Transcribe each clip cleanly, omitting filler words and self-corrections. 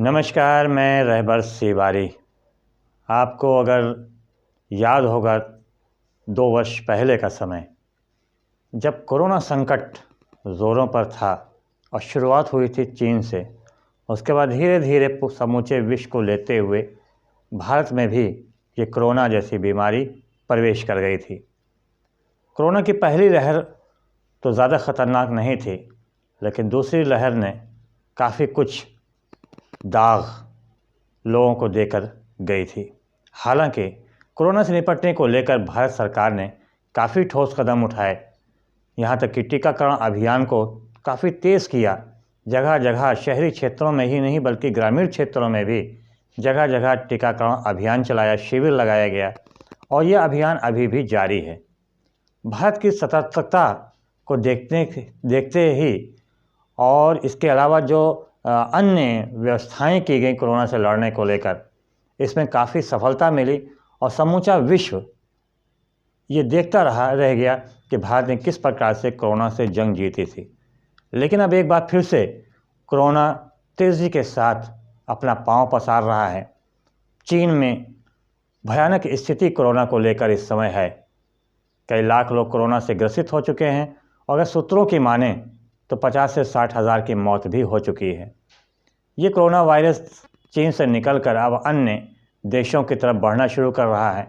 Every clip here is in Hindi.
नमस्कार, मैं रहबर सिवारी। आपको अगर याद होगा 2 वर्ष पहले का समय, जब कोरोना संकट ज़ोरों पर था और शुरुआत हुई थी चीन से, उसके बाद धीरे धीरे समूचे विश्व को लेते हुए भारत में भी ये कोरोना जैसी बीमारी प्रवेश कर गई थी। कोरोना की पहली लहर तो ज़्यादा ख़तरनाक नहीं थी, लेकिन दूसरी लहर ने काफ़ी कुछ दाग लोगों को देकर गई थी। हालांकि कोरोना से निपटने को लेकर भारत सरकार ने काफ़ी ठोस कदम उठाए। यहाँ तक कि टीकाकरण अभियान को काफ़ी तेज़ किया। जगह जगह शहरी क्षेत्रों में ही नहीं बल्कि ग्रामीण क्षेत्रों में भी जगह जगह टीकाकरण अभियान चलाया, शिविर लगाया गया और यह अभियान अभी भी जारी है। भारत की सतर्कता को देखते ही और इसके अलावा जो अन्य व्यवस्थाएं की गई कोरोना से लड़ने को लेकर, इसमें काफ़ी सफलता मिली और समूचा विश्व ये देखता रह गया कि भारत ने किस प्रकार से कोरोना से जंग जीती थी। लेकिन अब एक बार फिर से कोरोना तेज़ी के साथ अपना पांव पसार रहा है। चीन में भयानक स्थिति कोरोना को लेकर इस समय है। कई लाख लोग कोरोना से ग्रसित हो चुके हैं और अगर सूत्रों की माने तो 50 से 60 हज़ार की मौत भी हो चुकी है। ये कोरोना वायरस चीन से निकलकर अब अन्य देशों की तरफ बढ़ना शुरू कर रहा है।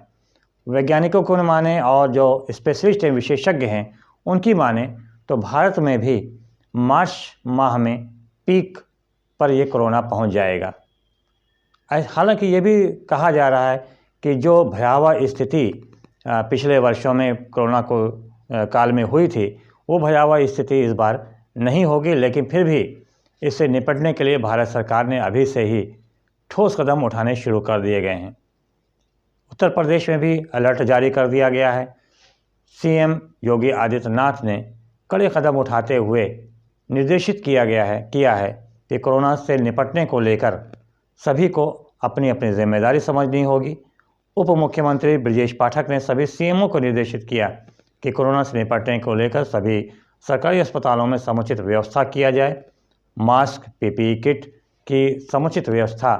वैज्ञानिकों को माने और जो स्पेशलिस्ट हैं, विशेषज्ञ हैं, उनकी माने तो भारत में भी मार्च माह में पीक पर ये कोरोना पहुंच जाएगा। हालांकि ये भी कहा जा रहा है कि जो भयावह स्थिति पिछले वर्षों में कोरोना को काल में हुई थी, वो भयावह स्थिति इस बार नहीं होगी। लेकिन फिर भी इससे निपटने के लिए भारत सरकार ने अभी से ही ठोस कदम उठाने शुरू कर दिए गए हैं। उत्तर प्रदेश में भी अलर्ट जारी कर दिया गया है। सीएम योगी आदित्यनाथ ने कड़े कदम उठाते हुए निर्देशित किया है कि कोरोना से निपटने को लेकर सभी को अपनी अपनी जिम्मेदारी समझनी होगी। उप मुख्यमंत्री ब्रजेश पाठक ने सभी सीएमओ को निर्देशित किया कि कोरोना से निपटने को लेकर सभी सरकारी अस्पतालों में समुचित व्यवस्था किया जाए। मास्क, पीपीई किट की समुचित व्यवस्था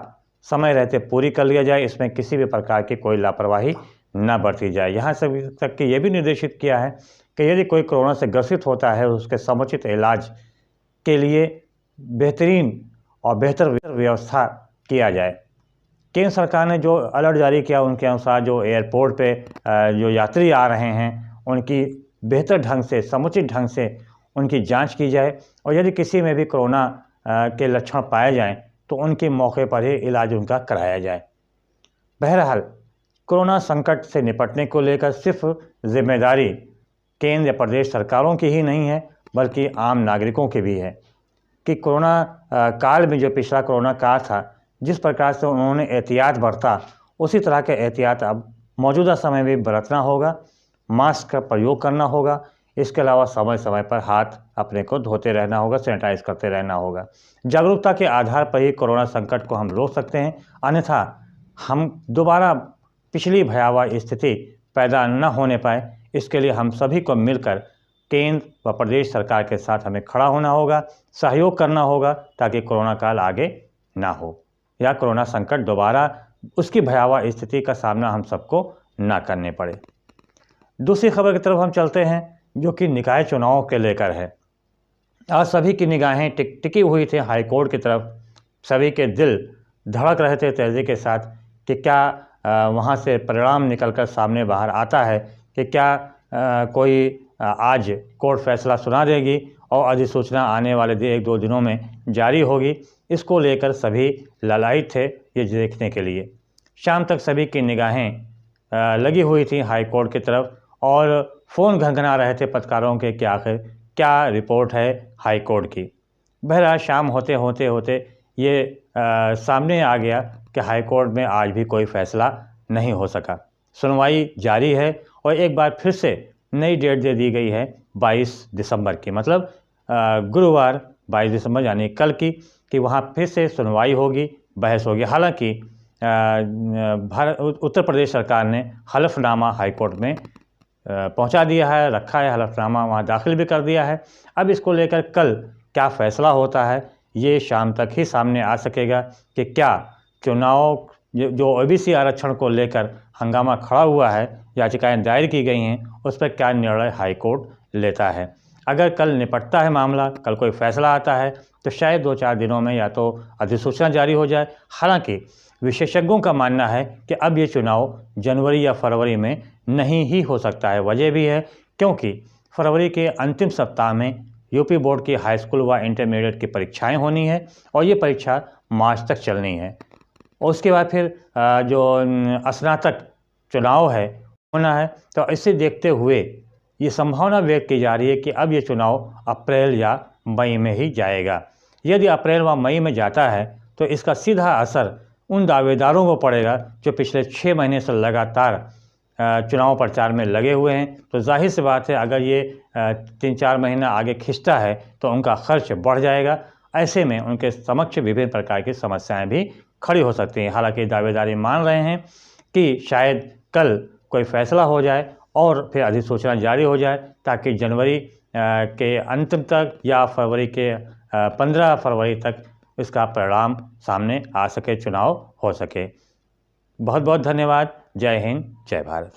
समय रहते पूरी कर लिया जाए। इसमें किसी भी प्रकार की कोई लापरवाही न बरती जाए। यहाँ तक कि ये भी निर्देशित किया है कि यदि कोई कोरोना से ग्रसित होता है, उसके समुचित इलाज के लिए बेहतरीन और बेहतर व्यवस्था किया जाए। केंद्र सरकार ने जो अलर्ट जारी किया, उनके अनुसार जो एयरपोर्ट पे जो यात्री आ रहे हैं, उनकी बेहतर ढंग से, समुचित ढंग से उनकी जांच की जाए और यदि किसी में भी कोरोना के लक्षण पाए जाएं तो उनके मौके पर ही इलाज उनका कराया जाए। बहरहाल कोरोना संकट से निपटने को लेकर सिर्फ जिम्मेदारी केंद्र या प्रदेश सरकारों की ही नहीं है, बल्कि आम नागरिकों की भी है कि कोरोना काल में जो पिछला कोरोना काल था, जिस प्रकार से उन्होंने एहतियात बरता, उसी तरह के एहतियात अब मौजूदा समय में बरतना होगा। मास्क का प्रयोग करना होगा। इसके अलावा समय समय पर हाथ अपने को धोते रहना होगा, सैनिटाइज करते रहना होगा। जागरूकता के आधार पर ही कोरोना संकट को हम रोक सकते हैं, अन्यथा हम दोबारा पिछली भयावह स्थिति पैदा न होने पाए, इसके लिए हम सभी को मिलकर केंद्र व प्रदेश सरकार के साथ हमें खड़ा होना होगा, सहयोग करना होगा, ताकि कोरोना काल आगे ना हो या कोरोना संकट दोबारा उसकी भयावह स्थिति का सामना हम सबको ना करने पड़े। दूसरी खबर की तरफ हम चलते हैं, जो कि निकाय चुनाव के लेकर है। आज सभी की निगाहें टिकी हुई थी हाई कोर्ट की तरफ। सभी के दिल धड़क रहे थे तेज़ी के साथ कि क्या वहाँ से परिणाम निकलकर सामने बाहर आता है, कि क्या कोई आज कोर्ट फैसला सुना देगी और अधिसूचना आने वाले 1-2 दिनों में जारी होगी। इसको लेकर सभी लालायित थे ये देखने के लिए। शाम तक सभी की निगाहें लगी हुई थी हाई कोर्ट की तरफ और फ़ोन घंघना रहे थे पत्रकारों के कि आखिर क्या रिपोर्ट है हाई कोर्ट की। बहरहाल शाम होते होते ये सामने आ गया कि हाई कोर्ट में आज भी कोई फ़ैसला नहीं हो सका। सुनवाई जारी है और एक बार फिर से नई डेट दे दी गई है 22 दिसंबर की, मतलब गुरुवार 22 दिसंबर यानी कल की, कि वहाँ फिर से सुनवाई होगी, बहस होगी। हालांकि उत्तर प्रदेश सरकार ने हलफनामा हाई कोर्ट में पहुंचा दिया है, रखा है, हलफनामा वहाँ दाखिल भी कर दिया है। अब इसको लेकर कल क्या फ़ैसला होता है ये शाम तक ही सामने आ सकेगा कि क्या चुनाव जो ओबीसी आरक्षण को लेकर हंगामा खड़ा हुआ है, याचिकाएं दायर की गई हैं, उस पर क्या निर्णय हाईकोर्ट लेता है। अगर कल निपटता है मामला, कल कोई फैसला आता है, तो शायद 2-4 दिनों में या तो अधिसूचना जारी हो जाए। हालांकि विशेषज्ञों का मानना है कि अब ये चुनाव जनवरी या फरवरी में नहीं ही हो सकता है। वजह भी है क्योंकि फरवरी के अंतिम सप्ताह में यूपी बोर्ड की हाई स्कूल व इंटरमीडिएट की परीक्षाएं होनी है और ये परीक्षा मार्च तक चलनी है। और उसके बाद फिर जो स्नातक चुनाव है होना है। तो इसे देखते हुए ये संभावना व्यक्त की जा रही है कि अब ये चुनाव अप्रैल या मई में ही जाएगा। यदि अप्रैल व मई में जाता है तो इसका सीधा असर उन दावेदारों को पड़ेगा जो पिछले 6 महीने से लगातार चुनाव प्रचार में लगे हुए हैं। तो जाहिर सी बात है, अगर ये 3-4 महीना आगे खिंचता है तो उनका खर्च बढ़ जाएगा। ऐसे में उनके समक्ष विभिन्न प्रकार की समस्याएं भी खड़ी हो सकती हैं। हालांकि दावेदारी मान रहे हैं कि शायद कल कोई फैसला हो जाए और फिर अधिसूचना जारी हो जाए, ताकि जनवरी के अंतिम तक या फरवरी के 15 फरवरी तक इसका परिणाम सामने आ सके, चुनाव हो सके। बहुत बहुत धन्यवाद। जय हिंद, जय भारत।